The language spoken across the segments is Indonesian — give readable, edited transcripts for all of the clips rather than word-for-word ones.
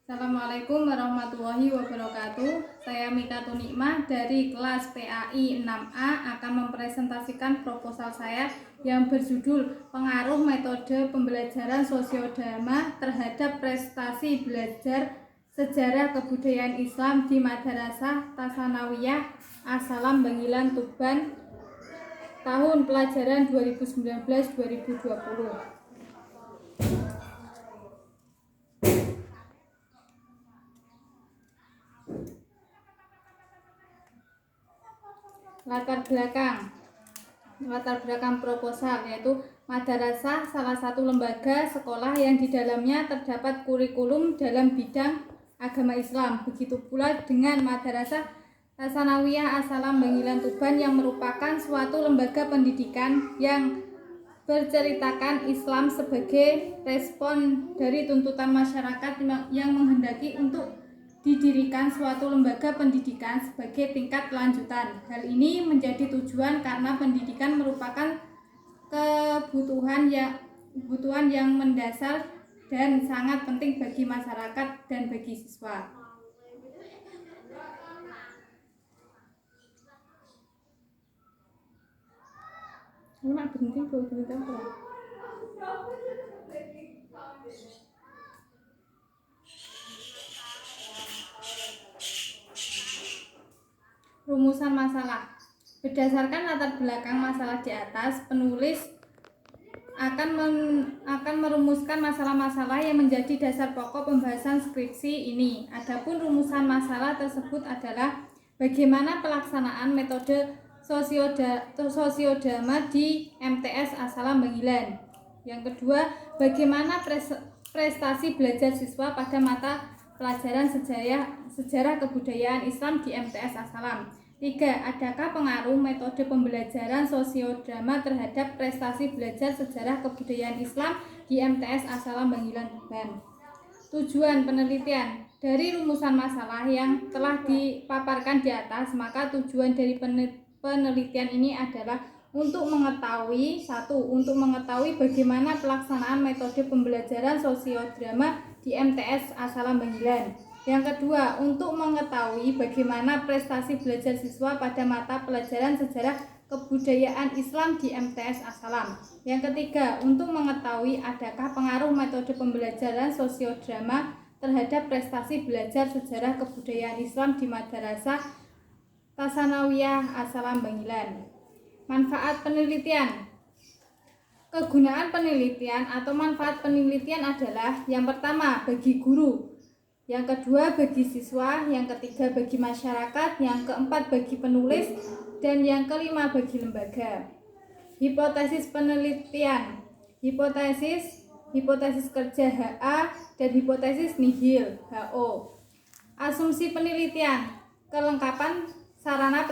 Assalamualaikum warahmatullahi wabarakatuh. Saya Mika Tunikmah dari kelas PAI 6A akan mempresentasikan proposal saya yang berjudul Pengaruh Metode Pembelajaran Sosiodharma terhadap Prestasi Belajar Sejarah Kebudayaan Islam di Madrasah Tsanawiyah As-Salam Bangilan Tuban tahun pelajaran 2019-2020. Latar belakang proposal yaitu madrasah salah satu lembaga sekolah yang di dalamnya terdapat kurikulum dalam bidang agama Islam. Begitu pula dengan Madrasah Tsanawiyah As-Salam Bangilan Tuban yang merupakan suatu lembaga pendidikan yang berceritakan Islam sebagai respon dari tuntutan masyarakat yang menghendaki untuk didirikan suatu lembaga pendidikan sebagai tingkat lanjutan. Hal ini menjadi tujuan karena pendidikan merupakan kebutuhan yang mendasar dan sangat penting bagi masyarakat dan bagi siswa. Rumusan masalah. Berdasarkan latar belakang masalah di atas, penulis akan merumuskan masalah-masalah yang menjadi dasar pokok pembahasan skripsi ini. Adapun rumusan masalah tersebut adalah bagaimana pelaksanaan metode sosiodharma di MTS As-Salam Bangilan. Yang kedua, bagaimana prestasi belajar siswa pada mata pelajaran sejarah kebudayaan Islam di MTS As-Salam. 3. Adakah pengaruh metode pembelajaran sosiodrama terhadap prestasi belajar sejarah kebudayaan Islam di MTS As-Salam Bangilan Tuban? Tujuan penelitian. Dari rumusan masalah yang telah dipaparkan di atas, maka tujuan dari penelitian ini adalah untuk mengetahui untuk mengetahui bagaimana pelaksanaan metode pembelajaran sosiodrama di MTS As-Salam Bangilan. Yang kedua, untuk mengetahui bagaimana prestasi belajar siswa pada mata pelajaran sejarah kebudayaan Islam di MTS As-Salam. Yang ketiga, untuk mengetahui adakah pengaruh metode pembelajaran sosiodrama terhadap prestasi belajar sejarah kebudayaan Islam di Madrasah Tsanawiyah As-Salam Bangilan. Manfaat penelitian. Kegunaan penelitian atau manfaat penelitian adalah yang pertama bagi guru, yang kedua bagi siswa, yang ketiga bagi masyarakat, yang keempat bagi penulis, dan yang kelima bagi lembaga. Hipotesis penelitian. Hipotesis kerja HA dan hipotesis nihil HO. Asumsi penelitian. Kelengkapan sarana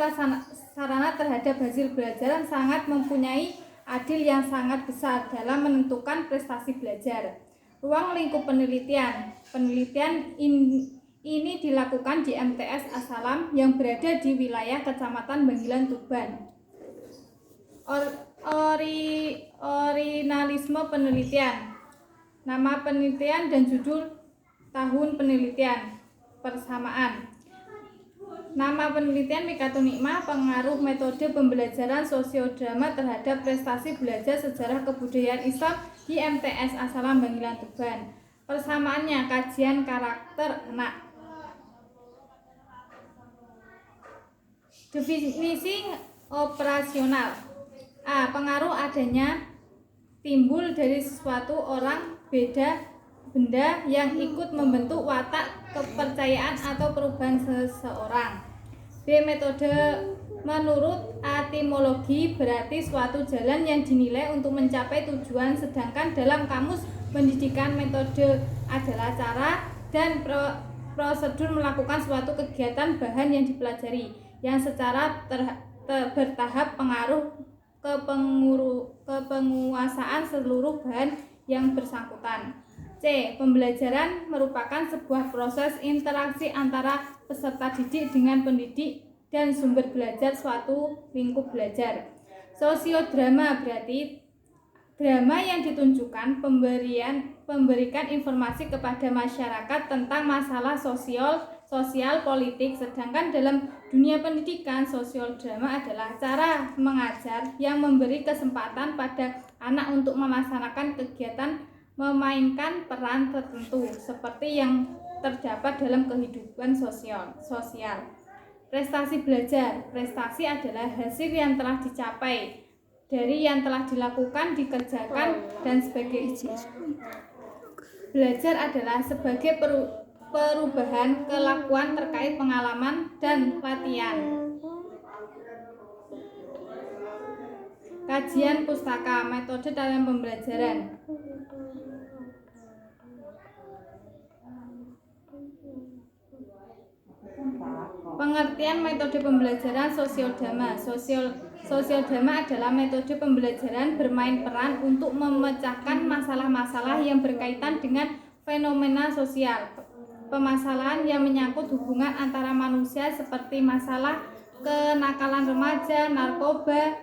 terhadap hasil belajar sangat mempunyai andil yang sangat besar dalam menentukan prestasi belajar. Ruang lingkup penelitian. Penelitian ini dilakukan di MTS As-Salam yang berada di wilayah Kecamatan Bangilan Tuban. Originalisme penelitian. Nama penelitian dan judul tahun penelitian. Persamaan. Nama penelitian Mika Tunikmah, pengaruh metode pembelajaran sosiodrama terhadap prestasi belajar sejarah kebudayaan Islam di MTS As-Salam Bangilan Tuban. Persamaannya, kajian karakter anak. Definisi operasional. A. Pengaruh adanya timbul dari sesuatu orang, benda yang ikut membentuk watak, kepercayaan atau perubahan seseorang. B. Metode menurut etimologi berarti suatu jalan yang dinilai untuk mencapai tujuan, sedangkan dalam kamus pendidikan metode adalah cara dan prosedur melakukan suatu kegiatan bahan yang dipelajari yang secara bertahap pengaruh kepenguasaan seluruh bahan yang bersangkutan. C. Pembelajaran merupakan sebuah proses interaksi antara peserta didik dengan pendidik dan sumber belajar suatu lingkup belajar. Sosiodrama berarti drama yang ditunjukkan pemberian memberikan informasi kepada masyarakat tentang masalah sosial politik. Sedangkan dalam dunia pendidikan, sosial drama adalah cara mengajar yang memberi kesempatan pada anak untuk melaksanakan kegiatan memainkan peran tertentu seperti yang terdapat dalam kehidupan sosial. Prestasi belajar. Prestasi adalah hasil yang telah dicapai dari yang telah dilakukan, dikerjakan, dan sebagainya. Belajar adalah sebagai perubahan kelakuan terkait pengalaman dan latihan. Kajian pustaka, metode dalam pembelajaran. Pengertian metode pembelajaran sosiodrama. Sosiodrama adalah metode pembelajaran bermain peran untuk memecahkan masalah-masalah yang berkaitan dengan fenomena sosial. Permasalahan yang menyangkut hubungan antara manusia seperti masalah kenakalan remaja, narkoba,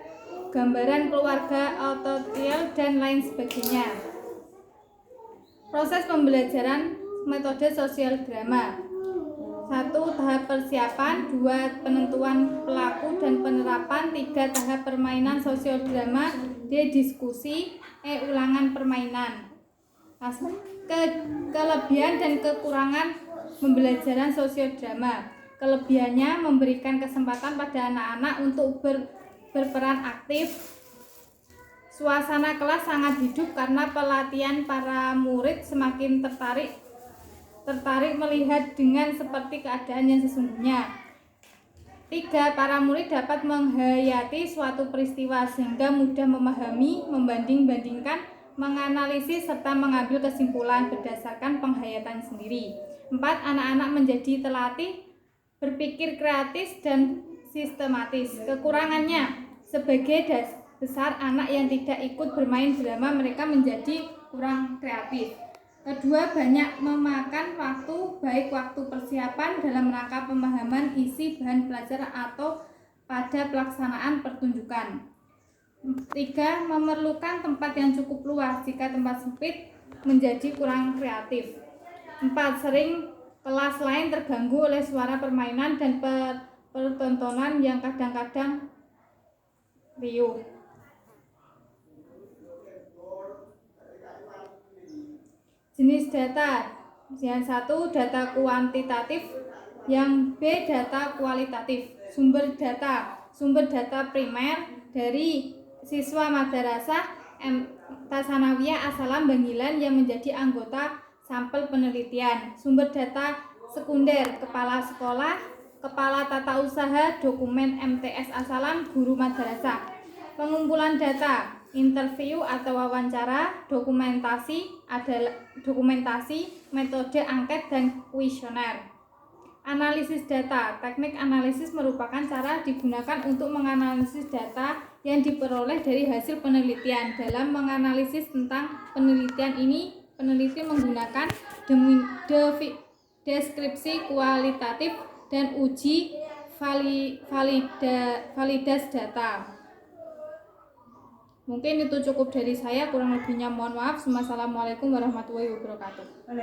gambaran keluarga, autotil, dan lain sebagainya. Proses pembelajaran metode sosial drama. 1. Tahap persiapan. 2. Penentuan pelaku dan penerapan. 3. Tahap permainan sosial drama. D. Diskusi. E. Ulangan permainan. Kelebihan dan kekurangan pembelajaran sosial drama. Kelebihannya memberikan kesempatan pada anak-anak untuk berperan aktif. Suasana kelas sangat hidup karena pelatihan para murid semakin tertarik melihat dengan seperti keadaan yang sesungguhnya. 3. Para murid dapat menghayati suatu peristiwa sehingga mudah memahami, membanding-bandingkan, menganalisis, serta mengambil kesimpulan berdasarkan penghayatan sendiri. 4. Anak-anak menjadi terlatih berpikir kreatif dan sistematis. Kekurangannya, sebagai besar anak yang tidak ikut bermain drama, mereka menjadi kurang kreatif. Kedua, banyak memakan waktu, baik waktu persiapan dalam rangka pemahaman isi bahan pelajaran atau pada pelaksanaan pertunjukan. 3. Memerlukan tempat yang cukup luas. Jika tempat sempit, menjadi kurang kreatif. 4. Sering kelas lain terganggu oleh suara permainan dan pertontonan yang kadang-kadang riuh. Jenis data. Yang 1, data kuantitatif. Yang B, data kualitatif. Sumber data primer dari siswa madrasah Tasanawiyah As-Salam Bangilan yang menjadi anggota sampel penelitian. Sumber data sekunder, kepala sekolah, kepala tata usaha, dokumen MTS As-Salam, guru madrasah. Pengumpulan data, interview atau wawancara, dokumentasi, metode angket dan kuesioner. Analisis data. Teknik analisis merupakan cara digunakan untuk menganalisis data yang diperoleh dari hasil penelitian. Dalam menganalisis tentang penelitian ini, peneliti menggunakan deskripsi kualitatif dan uji validas data. Mungkin itu cukup dari saya, kurang lebihnya mohon maaf. Wassalamualaikum warahmatullahi wabarakatuh.